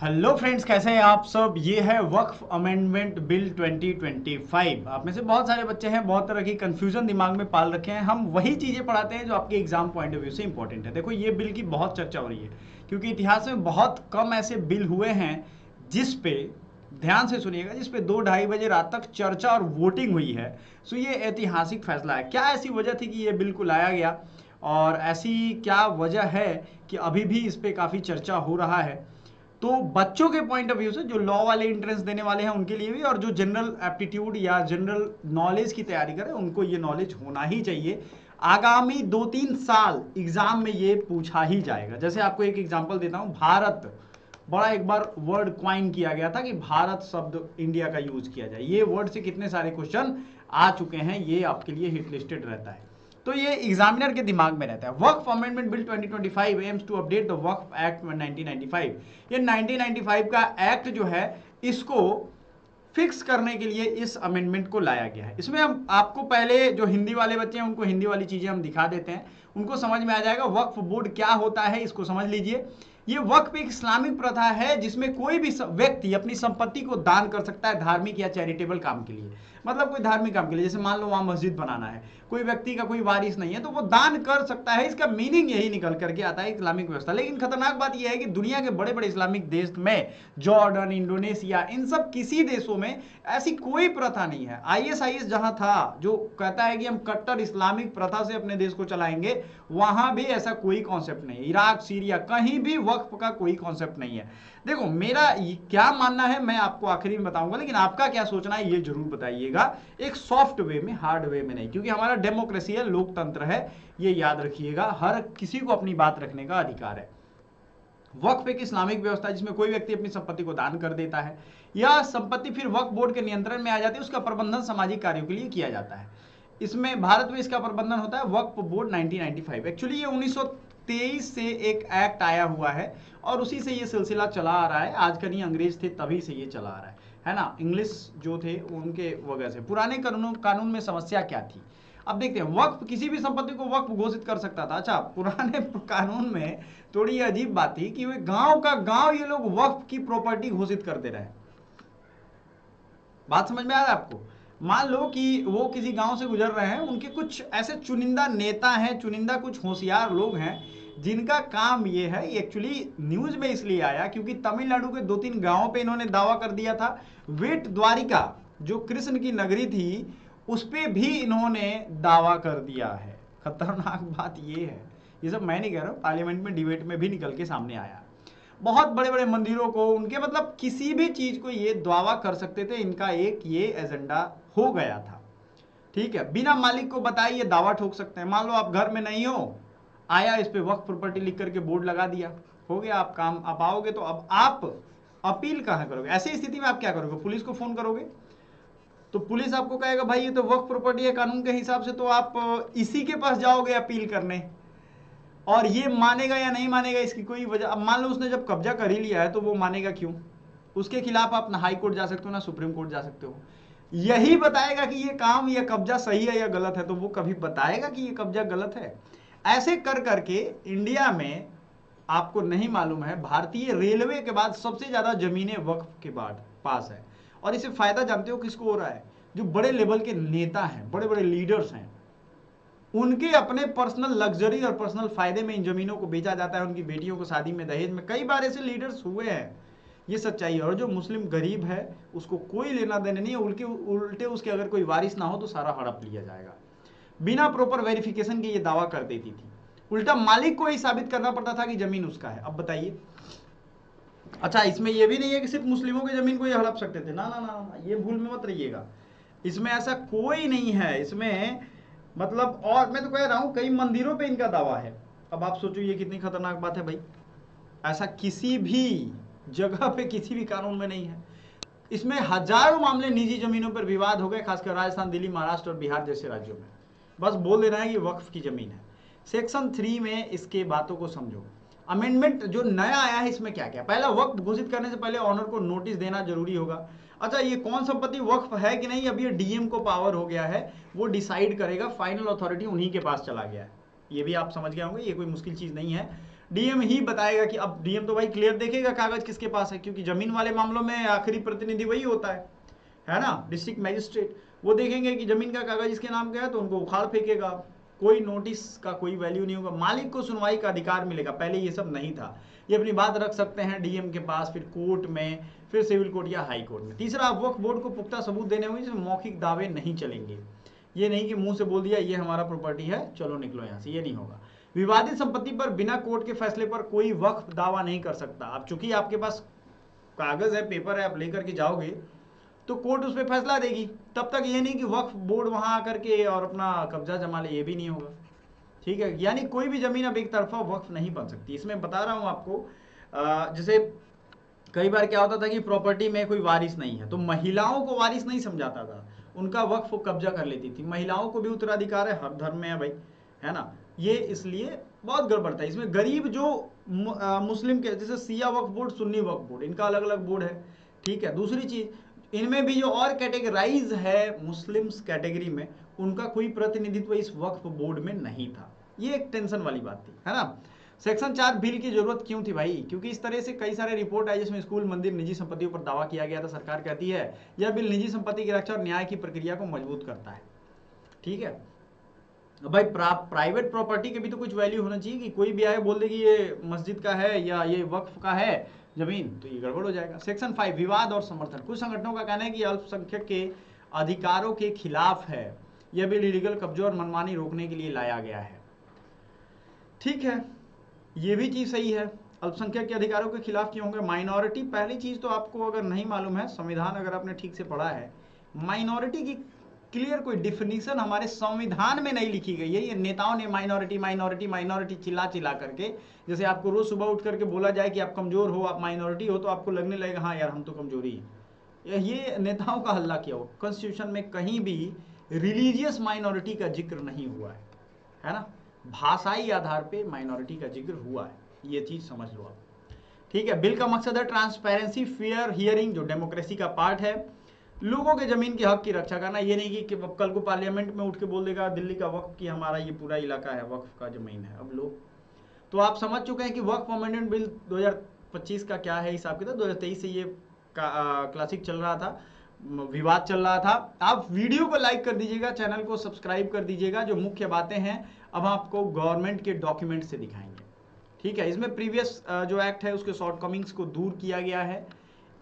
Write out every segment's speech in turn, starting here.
Hello friends, कैसे हैं आप सब। ये है वक्फ अमेंडमेंट बिल 2025। आप में से बहुत सारे बच्चे हैं, बहुत तरह की कंफ्यूजन दिमाग में पाल रखे हैं। हम वही चीज़ें पढ़ाते हैं जो आपके एग्जाम पॉइंट ऑफ व्यू से इंपॉर्टेंट है। देखो, ये बिल की बहुत चर्चा हो रही है क्योंकि इतिहास में बहुत कम ऐसे बिल हुए हैं जिस पे, ध्यान से सुनिएगा, जिस पे 2-2:30 बजे रात तक चर्चा और वोटिंग हुई है। सो ये ऐतिहासिक फैसला है। क्या ऐसी वजह थी कि ये बिल को लाया गया और ऐसी क्या वजह है कि अभी भी इस पे काफ़ी चर्चा हो रहा है। तो बच्चों के पॉइंट ऑफ व्यू से, जो लॉ वाले एंट्रेंस देने वाले हैं उनके लिए भी, और जो जनरल एप्टीट्यूड या जनरल नॉलेज की तैयारी करें उनको ये नॉलेज होना ही चाहिए। आगामी 2-3 साल एग्जाम में ये पूछा ही जाएगा। जैसे आपको एक एग्जांपल देता हूं, भारत, बड़ा एक बार वर्ड क्वाइन किया गया था कि भारत शब्द इंडिया का यूज किया जाए। ये वर्ड से कितने सारे क्वेश्चन आ चुके हैं, ये आपके लिए हिट लिस्टेड रहता है। तो ये एग्जामिनर के दिमाग में रहता है। Waqf amendment bill 2025 aims to update the Waqf act 1995। ये 1995 का एक्ट जो है, इसको फिक्स करने के लिए इस अमेंडमेंट को लाया गया है। इसमें हम आपको पहले, जो हिंदी वाले बच्चे हैं उनको हिंदी वाली चीजें हम दिखा देते हैं, उनको समझ में आ जाएगा। वक्फ बोर्ड क्या होता है इसको समझ लीजिए। ये वक्फ एक इस्लामिक प्रथा है जिसमें कोई भी व्यक्ति अपनी संपत्ति को दान कर सकता है धार्मिक या चैरिटेबल काम के लिए। मतलब कोई धार्मिक काम के लिए, जैसे मान लो वहां मस्जिद बनाना है, कोई व्यक्ति का कोई वारिस नहीं है तो वो दान कर सकता है। इसका मीनिंग यही निकल करके आता है, इस्लामिक व्यवस्था। लेकिन खतरनाक बात यह है कि दुनिया के बड़े बड़े इस्लामिक देश में, जॉर्डन, इंडोनेशिया, इन सब किसी देशों में ऐसी कोई प्रथा नहीं है। आईएसआईएस जहां था, जो कहता है कि हम कट्टर इस्लामिक प्रथा से अपने देश को चलाएंगे, वहां भी ऐसा कोई कॉन्सेप्ट नहीं है। इराक, सीरिया, कहीं भी वक्फ का कोई कॉन्सेप्ट नहीं है। देखो, मेरा क्या मानना है मैं आपको आखिरी में बताऊंगा, लेकिन आपका क्या सोचना है ये जरूर बताइएगा, एक सॉफ्ट वे में, हार्ड वे में नहीं। क्योंकि हमारा डेमोक्रेसी है, लोकतंत्र है, ये याद रखिएगा। हर किसी को अपनी बात रखने का अधिकार है। वक्फ एक इस्लामिक व्यवस्था जिसमें कोई व्यक्ति अपनी संपत्ति को दान कर देता है या संपत्ति फिर वक्फ बोर्ड के नियंत्रण में आ जाती है, उसका प्रबंधन सामाजिक कार्यों के लिए किया जाता है। इसमें भारत में इसका प्रबंधन होता है वक्फ बोर्ड 1995। एक्चुअली ये 1923 से एक एक्ट आया हुआ है और उसी से ये सिलसिला चला आ रहा है। आज का नहीं, अंग्रेज थे तभी से ये चला आ रहा है ना। इंग्लिश जो थे उनके वजह से। पुराने कानून में समस्या क्या थी, अब देखते हैं। वक्फ किसी भी संपत्ति को वक्फ घोषित कर सकता था। अच्छा, पुराने कानून में थोड़ी अजीब बात थी कि वे गांव का गांव ये लोग वक्फ की प्रॉपर्टी घोषित कर दे रहे हैं। बात समझ में आ रहा है आपको। मान लो कि वो किसी गांव से गुजर रहे हैं, उनके कुछ ऐसे चुनिंदा नेता हैं, चुनिंदा कुछ होशियार लोग हैं जिनका काम ये है। एक्चुअली न्यूज में इसलिए आया क्योंकि तमिलनाडु के 2-3 गांवों पे इन्होंने दावा कर दिया था। वेट द्वारिका, जो कृष्ण की नगरी थी, उस पे भी इन्होंने दावा कर दिया है। खतरनाक बात ये है, ये सब मैं नहीं कह रहा हूँ, पार्लियामेंट में डिबेट में भी निकल के सामने आया। बहुत बड़े बड़े मंदिरों को, उनके मतलब किसी भी चीज को ये दावा कर सकते थे। इनका एक ये एजेंडा हो गया था। ठीक है, बिना मालिक को बताए ये दावा ठोक सकते हैं। मान लो आप घर में नहीं हो, आया इस पे वक्फ प्रॉपर्टी लिख करके बोर्ड लगा दिया, हो गया आप काम। आप आओगे तो अब आप अपील कहां करोगे? ऐसी स्थिति में आप क्या करोगे? पुलिस को फोन करोगे तो पुलिस आपको कहेगा भाई ये तो वक्फ प्रॉपर्टी है कानून के हिसाब से, तो आप इसी के पास जाओगे अपील करने। और ये मानेगा या नहीं मानेगा इसकी कोई वजह। अब मान लो उसने जब कब्जा कर ही लिया है तो वो मानेगा क्यों? उसके खिलाफ आप ना हाई कोर्ट जा सकते हो ना सुप्रीम कोर्ट जा सकते हो। यही बताएगा कि ये काम या कब्जा सही है या गलत है, तो वो कभी बताएगा कि ये कब्जा गलत है? ऐसे कर करके इंडिया में, आपको नहीं मालूम है, भारतीय रेलवे के बाद सबसे ज्यादा जमीनें वक्फ के बाद पास है। और इसे फायदा जानते हो किसको हो रहा है? जो बड़े लेवल के नेता हैं, बड़े बड़े लीडर्स हैं, उनके अपने पर्सनल लग्जरी और पर्सनल फायदे में इन जमीनों को बेचा जाता है। उनकी बेटियों को शादी में, दहेज में, कई बार ऐसे लीडर्स हुए हैं। ये सच्चाई है। और जो मुस्लिम गरीब है उसको कोई लेना देना नहीं है। उल्टे उसके अगर कोई वारिस ना हो तो सारा हड़प लिया जाएगा। बिना प्रॉपर वेरिफिकेशन के ये दावा कर देती थी। उल्टा मालिक को ही साबित करना पड़ता था कि जमीन उसका है। अब बताइए। अच्छा, इसमें यह भी नहीं है कि सिर्फ मुस्लिमों की जमीन को ये हड़प सकते थे। ना ना ना ना, ये भूल में मत रहिएगा। इसमें ऐसा कोई नहीं है। इसमें मतलब, और मैं तो कह रहा हूं कई मंदिरों पे इनका दावा है। अब आप सोचो ये कितनी खतरनाक बात है भाई। ऐसा किसी भी जगह पे, किसी भी कानून में नहीं है। इसमें हजारों मामले निजी जमीनों पर विवाद हो गए, खासकर राजस्थान, दिल्ली, महाराष्ट्र और बिहार जैसे राज्यों में। बस बोल देना है कि वक्फ की जमीन है। सेक्शन 3 में इसके बातों को समझो। अमेंडमेंट जो नया आया है इसमें क्या क्या? पहला, वक्फ घोषित करने से पहले ऑनर को नोटिस देना जरूरी होगा। अच्छा, ये कौन संपत्ति वक्फ है कि नहीं, अब ये डीएम को पावर हो गया है, वो डिसाइड करेगा। फाइनल अथॉरिटी उन्हीं के पास चला गया है। ये भी आप समझ गए होंगे, ये कोई मुश्किल चीज नहीं है। डीएम ही बताएगा कि अब डीएम तो भाई क्लियर देखेगा कागज किसके पास है, क्योंकि जमीन वाले मामलों में आखिरी प्रतिनिधि वही होता है ना, डिस्ट्रिक्ट मैजिस्ट्रेट। वो देखेंगे कि जमीन का कागज इसके नाम का है तो उनको उखाड़ फेंकेगा, कोई नोटिस का कोई वैल्यू नहीं होगा, मालिक को सुनवाई का अधिकार मिलेगा। पहले ये सब नहीं था, ये अपनी बात रख सकते हैं डीएम के पास, फिर कोर्ट में, फिर सिविल कोर्ट या हाई कोर्ट में। तीसरा, वक्फ बोर्ड को पुख्ता सबूत देने होंगे जिसमें मौखिक दावे नहीं चलेंगे। ये नहीं कि मुंह से बोल दिया ये हमारा प्रॉपर्टी है चलो निकलो यहाँ से, ये नहीं होगा। विवादित संपत्ति पर बिना कोर्ट के फैसले पर कोई वक्फ दावा नहीं कर सकता। अब चूंकि आपके पास कागज है, पेपर है, आप लेकर के जाओगे तो कोर्ट उस पर फैसला देगी, तब तक ये नहीं कि वक्फ बोर्ड वहां आकर के और अपना कब्जा जमा ले, ये भी नहीं होगा। ठीक है, यानी कोई भी जमीन अब एक तरफा वक्फ नहीं बन सकती। इसमें बता रहा हूं आपको, जैसे कई बार क्या होता था कि प्रॉपर्टी में कोई वारिस नहीं है तो महिलाओं को वारिस नहीं समझाता था, उनका वक्फ कब्जा कर लेती थी। महिलाओं को भी उत्तराधिकार है, हर धर्म में है भाई, है ना। ये इसलिए बहुत गड़बड़ था इसमें। गरीब जो मुस्लिम के, जैसे सिया वक्फ बोर्ड, सुन्नी वक्फ बोर्ड, इनका अलग अलग बोर्ड है। ठीक है, दूसरी चीज, इनमें भी जो और कैटेगराइज है मुस्लिम्स कैटेगरी में, उनका कोई प्रतिनिधित्व इस वक्फ बोर्ड में नहीं था। ये एक टेंशन वाली बात थी, है ना। सेक्शन 4 बिल की जरूरत क्यों थी भाई? क्योंकि इस तरह से कई सारे रिपोर्ट आई जिसमें स्कूल, मंदिर, निजी संपत्तियों पर दावा किया गया था। सरकार कहती है यह बिल निजी संपत्ति की रक्षा और न्याय की प्रक्रिया को मजबूत करता है। ठीक है, भाई प्राइवेट प्रॉपर्टी के भी तो कुछ वैल्यू होना चाहिए, कि कोई भी आए बोल दे कि ये मस्जिद का है या ये वक्फ का है जमीन, तो ये गड़बड़ हो जाएगा। सेक्शन 5 विवाद और समर्थन। कुछ संगठनों का कहना है कि अल्पसंख्यक के अधिकारों के खिलाफ है, यह बिल इलीगल कब्जों और मनमानी रोकने के लिए लाया गया है। ठीक है, ये भी चीज सही है। अल्पसंख्यक के अधिकारों के खिलाफ क्यों होंगे? माइनॉरिटी, पहली चीज तो आपको अगर नहीं मालूम है, संविधान अगर आपने ठीक से पढ़ा है, माइनॉरिटी की क्लियर कोई डिफिनीशन हमारे संविधान में नहीं लिखी गई है। ये नेताओं ने माइनॉरिटी माइनॉरिटी माइनॉरिटी चिल्ला चिल्ला करके, जैसे आपको रोज सुबह उठ करके बोला जाए कि आप कमजोर हो, आप माइनॉरिटी हो, तो आपको लगने लगेगा हाँ यार हम तो कमजोरी है। ये नेताओं का हल्ला किया हो। कॉन्स्टिट्यूशन में कहीं भी रिलीजियस माइनॉरिटी का जिक्र नहीं हुआ है ना। भाषाई आधार पे माइनॉरिटी का जिक्र हुआ है, ये चीज समझ लो आप। ठीक है, बिल का मकसद है ट्रांसपेरेंसी, फेयर हियरिंग, जो डेमोक्रेसी का पार्ट है, लोगों के जमीन के हक की रक्षा करना। ये नहीं कि कल को पार्लियामेंट में उठ के बोल देगा दिल्ली का वक्फ कि हमारा ये पूरा इलाका है, वक्फ का जमीन है। अब लोग तो आप समझ चुके हैं कि वक्फ अमेंडमेंट बिल 2025 का क्या है हिसाब किताब। 2023 से ये क्लासिक चल रहा था, विवाद चल रहा था। आप वीडियो को लाइक कर दीजिएगा, चैनल को सब्सक्राइब कर दीजिएगा। जो मुख्य बातें हैं अब आपको गवर्नमेंट के डॉक्यूमेंट से दिखाएंगे। ठीक है, इसमें प्रीवियस जो एक्ट है उसके शॉर्टकमिंग्स को दूर किया गया है,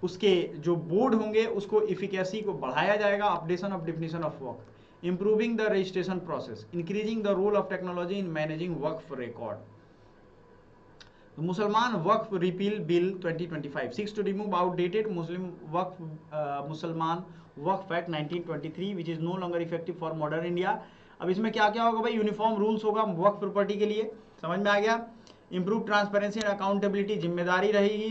उसके जो बोर्ड होंगे उसको इफिकेसी को बढ़ाया जाएगा। Updation of definition of Waqf, improving the registration process, increasing the role of technology in managing Waqf record. Mussalman Waqf repeal bill 2025 seeks to remove outdated Mussalman Waqf act 1923 which is no longer effective for modern India। अब इसमें क्या क्या होगा भाई? Uniform rules होगा वक्फ property के लिए, समझ में आ गया। इंप्रूव ट्रांसपेरेंसी एंड अकाउंटेबिलिटी, जिम्मेदारी रहेगी,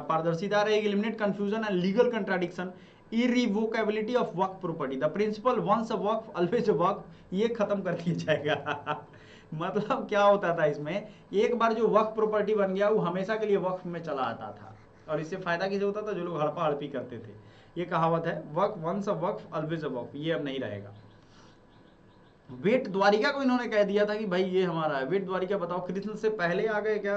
पारदर्शिता रहेगी। Eliminate confusion and legal contradiction, irrevocability of Waqf property, the principle once a Waqf always a Waqf, ये खत्म कर दिया जाएगा। मतलब क्या होता था इसमें, एक बार जो वक्फ प्रॉपर्टी बन गया वो हमेशा के लिए वक्फ में चला आता था, और इससे फायदा किसे होता था? जो लोग हड़पा हड़पी करते थे। ये कहावत है, वक्फ once a Waqf always a Waqf, ये अब नहीं रहेगा। वेट द्वारिका को इन्होंने कह दिया था कि भाई ये हमारा है। वेट द्वारिका बताओ कृष्ण से पहले आ गए क्या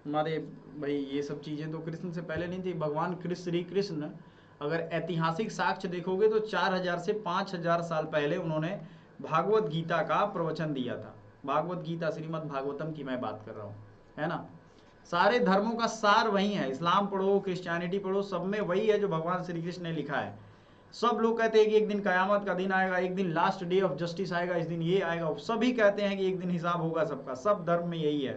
हमारे भाई? ये सब चीजें तो कृष्ण से पहले नहीं थी। भगवान श्री कृष्ण, अगर ऐतिहासिक साक्ष्य देखोगे तो 4000 से 5000 साल पहले उन्होंने भागवत गीता का प्रवचन दिया था। भागवत गीता, श्रीमद् भागवतम की मैं बात कर रहा हूँ, है ना। सारे धर्मों का सार वही है। इस्लाम पढ़ो, क्रिश्चियनिटी पढ़ो, सब में वही है जो भगवान श्री कृष्ण ने लिखा है। सब लोग कहते हैं कि एक दिन कयामत का दिन आएगा, एक दिन लास्ट डे ऑफ जस्टिस आएगा, इस दिन ये आएगा। सभी कहते हैं कि एक दिन हिसाब होगा सबका, सब धर्म में यही है।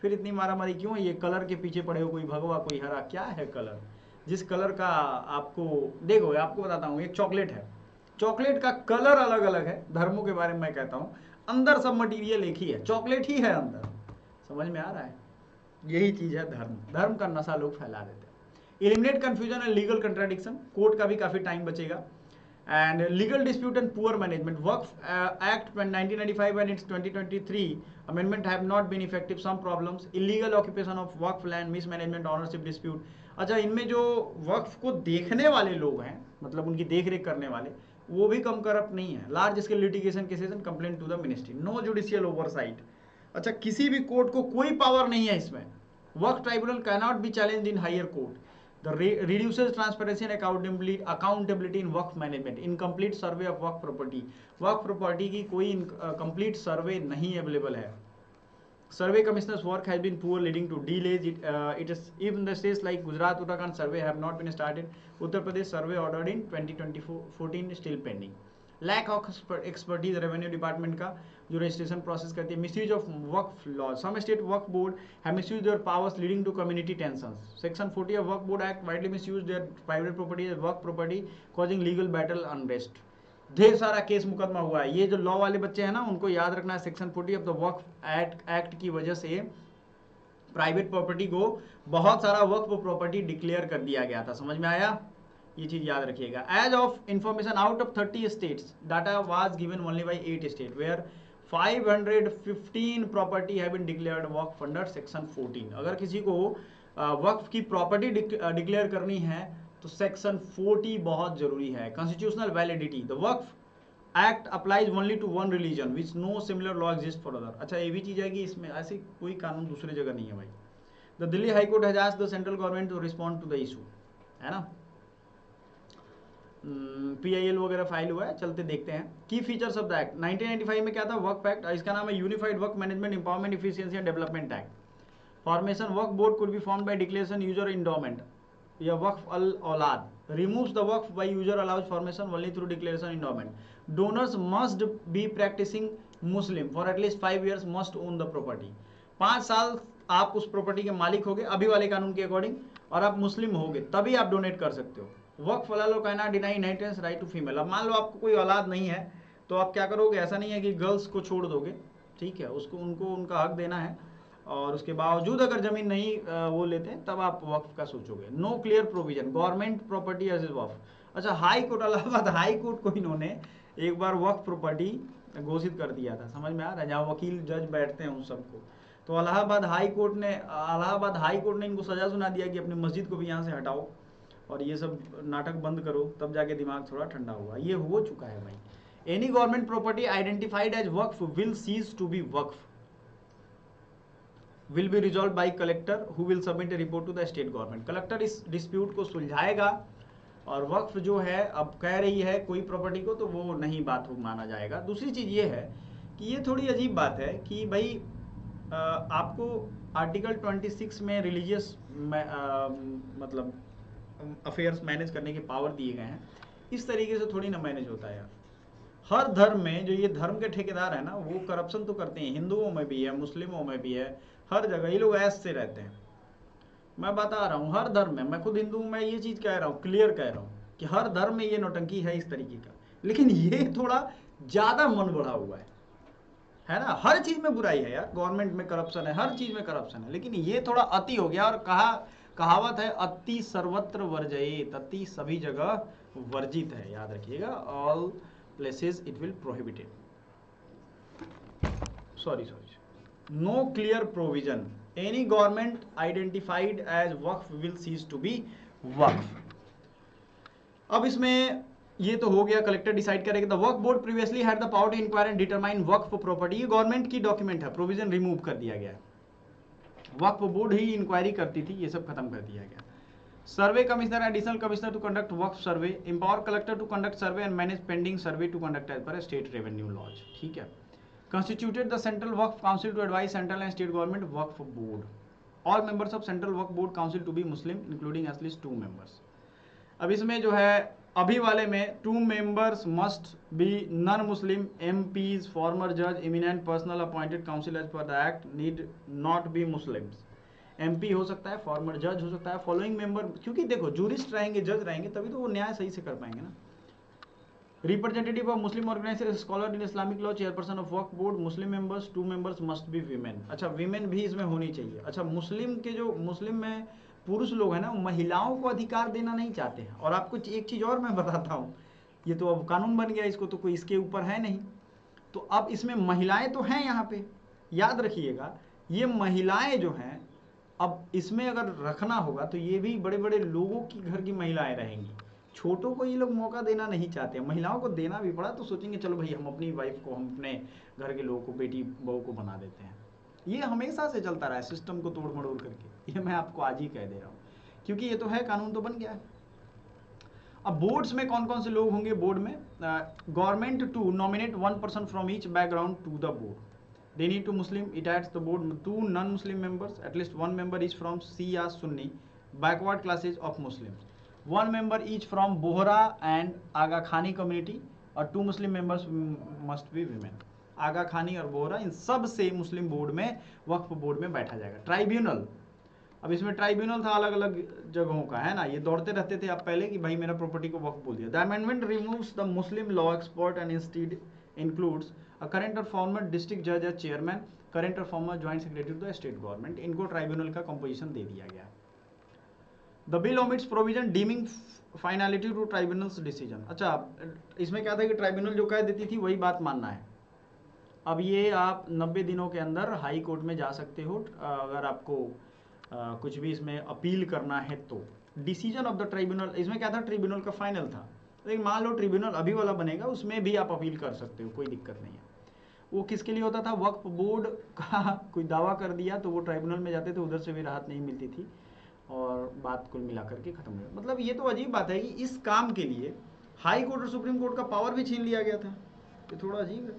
फिर इतनी मारामारी क्यों है? ये कलर के पीछे पड़े हो, कोई भगवा कोई हरा, क्या है कलर? जिस कलर का आपको देखो, आपको बताता हूँ, एक चॉकलेट है, चॉकलेट का कलर अलग अलग है। धर्मों के बारे में मैं कहता हूँ, अंदर सब मटीरियल एक ही है, चॉकलेट ही है अंदर। समझ में आ रहा है? यही चीज है धर्म। धर्म का नशा लोग फैला देते हैं। Eliminate confusion and legal contradiction, court का भी काफी टाइम बचेगा। And legal dispute and poor management, Waqf act 1995 and its 2023 amendment have not been effective, some problems, illegal occupation of waqf land, mismanagement, ownership dispute. अच्छा, इनमें जो वक्फ को देखने वाले लोग हैं, मतलब उनकी देख रेख करने वाले, वो भी कम करप्ट नहीं है। Large scale litigation cases and complaint to the ministry, no judicial oversight. अच्छा, किसी भी कोर्ट को कोई पावर नहीं है इसमें। वर्क tribunal can not be challenge in higher court. The reduces transparency and accountability in work management, incomplete survey of work property। Work property की कोई कंप्लीट सर्वे नहीं अवेलेबल है। Survey commissioners' work has been poor, leading to delays. It is even the states like Gujarat, Uttarakhand survey have not been started. Uttar Pradesh survey ordered in 2014 still pending. Lack of expertise revenue department का जो registration process करती है. Misuse of work laws. Some state work board have misused their powers, leading to community tensions. Section 40 of Work Board Act widely misused their private property as work property, causing legal battle unrest. ढेर सारा case मुकदमा हुआ है। ये जो law वाले बच्चे हैं ना, उनको याद रखना है, section 40 of the work act की वजह से प्राइवेट प्रॉपर्टी को बहुत सारा वर्क प्रॉपर्टी डिक्लेयर कर दिया गया था। समझ में आया? ये चीज याद रखिएगा। Age of information, out of 30 states data was given only by 8 state where 515 property have been declared waqf under section 14। अगर किसी को वक्फ की प्रॉपर्टी डिक्लेयर करनी है तो सेक्शन 40 बहुत जरूरी है। Constitutional validity, the Waqf act applies only to one religion which no similar law exist for other. अच्छा, ये भी चीज है कि इसमें ऐसे कोई कानून दूसरी जगह नहीं है भाई। The Delhi high court has asked the central government to respond to the issue, है ना। PIL वगैरह फाइल हुआ है, चलते देखते हैं। की फीचर्स ऑफ द एक्ट 1995 में क्या था? वर्क एक्ट, इसका नाम है unified work management empowerment efficiency and development act. Formation, work board could be formed by declaration user endowment या वक्फ अल औलाद। Removes the waqf by user, allows formation only through declaration endowment. Donors must be practising Muslim for at least 5 years, must own the property. 5 साल आप उस property के मालिक होगे अभी वाले कानून के अकॉर्डिंग, और आप मुस्लिम होगे तभी आप डोनेट कर सकते हो। वक्फ वाला can not deny inheritance right to female. अब मान लो आपको कोई औलाद नहीं है तो आप क्या करोगे? ऐसा नहीं है कि गर्ल्स को छोड़ दोगे, ठीक है, उसको उनको उनका हक देना है, और उसके बावजूद अगर जमीन नहीं वो लेते हैं तब आप वक्फ का सोचोगे। No clear provision, government property as Waqf. अच्छा, high court, Allahabad high court को इन्होंने एक बार वक्फ प्रॉपर्टी घोषित कर दिया था। समझ में आ रहा है? जहाँ वकील जज बैठते हैं उन सबको, तो इलाहाबाद हाई कोर्ट ने इनको सजा सुना दिया कि अपनी मस्जिद को भी यहाँ से हटाओ और ये सब नाटक बंद करो, तब जाके दिमाग थोड़ा ठंडा हुआ। ये हो चुका है भाई। Any government property identified as waqf will cease to be waqf, will be resolved by collector who will submit a report to the state government। Collector इस डिस्प्यूट को सुलझाएगा, और वक्फ जो है अब कह रही है कोई प्रॉपर्टी को, तो वो नहीं बात माना जाएगा। दूसरी चीज ये है कि ये थोड़ी अजीब बात है कि भाई आपको आर्टिकल 26 में रिलीजियस मतलब अफेयर्स मैनेज करने के पावर दिए गए हैं। इस तरीके से थोड़ी ना मैनेज होता है यार। हर धर्म में जो ये धर्म के ठेकेदार है ना, वो करप्शन तो करते हैं। हिंदुओं में भी है, मुस्लिमों में भी है, हर जगह ये लोग ऐसे रहते हैं। मैं बता रहा हूँ, हर धर्म में, मैं खुद हिंदू हूँ, मैं ये चीज कह रहा हूँ, क्लियर कह रहा हूँ कि हर धर्म में ये नौटंकी है इस तरीके का। लेकिन ये थोड़ा ज्यादा मन बढ़ा हुआ है ना। हर चीज में बुराई है यार, गवर्नमेंट में करप्शन है, हर चीज में करप्शन है, लेकिन ये थोड़ा अति हो गया। और कहावत है, अति सर्वत्र वर्जयेत, अति सभी जगह वर्जित है, याद रखिएगा। All places it will prohibited, sorry, no clear provision, any government identified as waqf will cease to be waqf। अब इसमें ये तो हो गया, कलेक्टर डिसाइड करेगा। द वर्क board previously had the power to inquire and determine waqf property. ये government की डॉक्यूमेंट है, प्रोविजन रिमूव कर दिया गया। वक्फ बोर्ड ही इंक्वायरी करती थी, ये सब खत्म कर दिया गया। Survey commissioner, additional commissioner to conduct Waqf survey, empower collector to conduct survey and manage pending survey to conduct as per state revenue laws, ठीक है। Constituted the central Waqf council to advise central and state government Waqf board. All members of central Waqf board council to be Muslim including at least 2 members। अब इसमें जो है अभी वाले में 2 members must be non Muslim, MPs, former जज, eminent personal appointed council as per the act need not be Muslims. MP हो सकता है, फॉर्मर जज हो सकता है, फॉलोइंग मेंबर, क्योंकि देखो जूरिस्ट रहेंगे, जज रहेंगे, तभी तो वो न्याय सही से कर पाएंगे ना। Representative of Muslim organisation, scholar in Islamic law, chairperson of Waqf board, Muslim members, 2 members must be women. अच्छा, वीमेन भी इसमें होनी चाहिए। अच्छा, मुस्लिम में पुरुष लोग हैं ना, महिलाओं को अधिकार देना नहीं चाहते हैं। और आपको एक चीज और मैं बताता हूँ, ये तो अब कानून बन गया, इसको तो कोई इसके ऊपर है नहीं, तो अब इसमें महिलाएं तो हैं यहाँ पे, याद रखिएगा। ये महिलाएं जो हैं, अब इसमें अगर रखना होगा तो ये भी बड़े बड़े लोगों की घर की महिलाएं रहेंगी। छोटों को ये लोग मौका देना नहीं चाहते। महिलाओं को देना भी पड़ा तो सोचेंगे चलो भाई हम अपनी वाइफ को, हम अपने घर के लोगों को, बेटी बहू को बना देते हैं। ये हमेशा से चलता रहा है सिस्टम को तोड़ मड़ोड़ करके, ये मैं आपको आज ही कह दे रहा हूँ, क्योंकि ये तो है, कानून तो बन गया है। अब बोर्ड्स में कौन कौन से लोग होंगे? बोर्ड में government to nominate 1 person from each background to the board, they need to Muslim, it adds the board 2 non-Muslim members, at least 1 member is from Shia Sunni backward classes of Muslims, 1 member each from Bohra and Aga Khani community और 2 Muslim members must be women। आगा खानी और बोहरा इन सब से मुस्लिम board में, वक्फ board में बैठा जाएगा। Tribunal, अब इसमें ट्राइब्यूनल था अलग अलग जगहों का, है ना, ये दौड़ते रहते थे आप पहले कि भाई मेरा प्रॉपर्टी को वक्फ बोल दिया। The amendment removes the Muslim law expert and instead includes a current और फॉर्मर डिस्ट्रिक्ट जज या चेयरमैन, करंट और former joint secretary to the state government, इनको ट्राइब्यूनल का कंपोजिशन दे दिया गया। The bill omits provision deeming finality to tribunal's decision. अच्छा, इसमें क्या था कि ट्राइब्यूनल जो कह देती थी वही बात मानना है। अब ये आप 90 दिनों के अंदर हाई कोर्ट में जा सकते हो अगर आपको कुछ भी इसमें अपील करना है तो। डिसीजन ऑफ द ट्रिब्यूनल, इसमें क्या था, ट्रिब्यूनल का फाइनल था, लेकिन मान लो ट्रिब्यूनल अभी वाला बनेगा, उसमें भी आप अपील कर सकते हो, कोई दिक्कत नहीं है। वो किसके लिए होता था? वक्फ बोर्ड का कोई दावा कर दिया तो वो ट्राइब्यूनल में जाते थे, उधर से भी राहत नहीं मिलती थी और बात कुल मिलाकर के खत्म हो गया। मतलब ये तो अजीब बात है कि इस काम के लिए हाई कोर्ट और सुप्रीम कोर्ट का पावर भी छीन लिया गया था, ये थोड़ा अजीब है।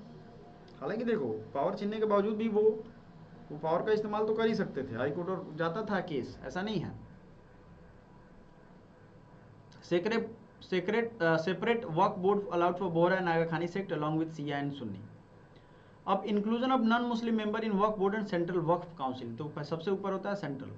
हालांकि देखो, पावर छीनने के बावजूद भी वो पावर का इस्तेमाल तो कर ही सकते थे, हाई कोर्ट और जाता था केस, ऐसा नहीं है। Separate Waqf board allowed for Bohra and Aga Khani sect along with Shia and Sunni. अब inclusion of non Muslim member in Waqf board and central Waqf council, तो सबसे ऊपर होता है सेंट्रल।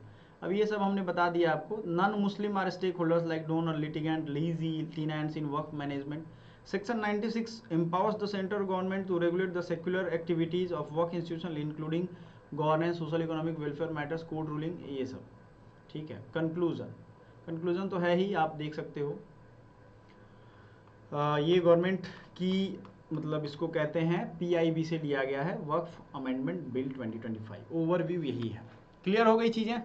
अब ये सब हमने बता दिया आपको। Non Muslim are stakeholders like donor, litigant, lessee, tenants in Waqf management. Section 96 empowers the central government to regulate the secular activities of work institution including governance, social economic, welfare matters, code ruling, ये सब ठीक है। Conclusion तो है ही, आप देख सकते हो। ये गवर्नमेंट की मतलब इसको कहते हैं PIB से लिया गया है, वक्फ अमेंडमेंट बिल 2025। ओवरव्यू यही है। क्लियर हो गई चीज़ें?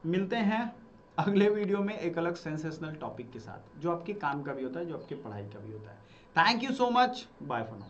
मिलते हैं अगले वीडियो में एक अलग सेंसेशनल टॉपिक के साथ, जो आपके काम का भी होता है, जो आपके पढ़ाई का भी होता है। Thank you so much, bye for now.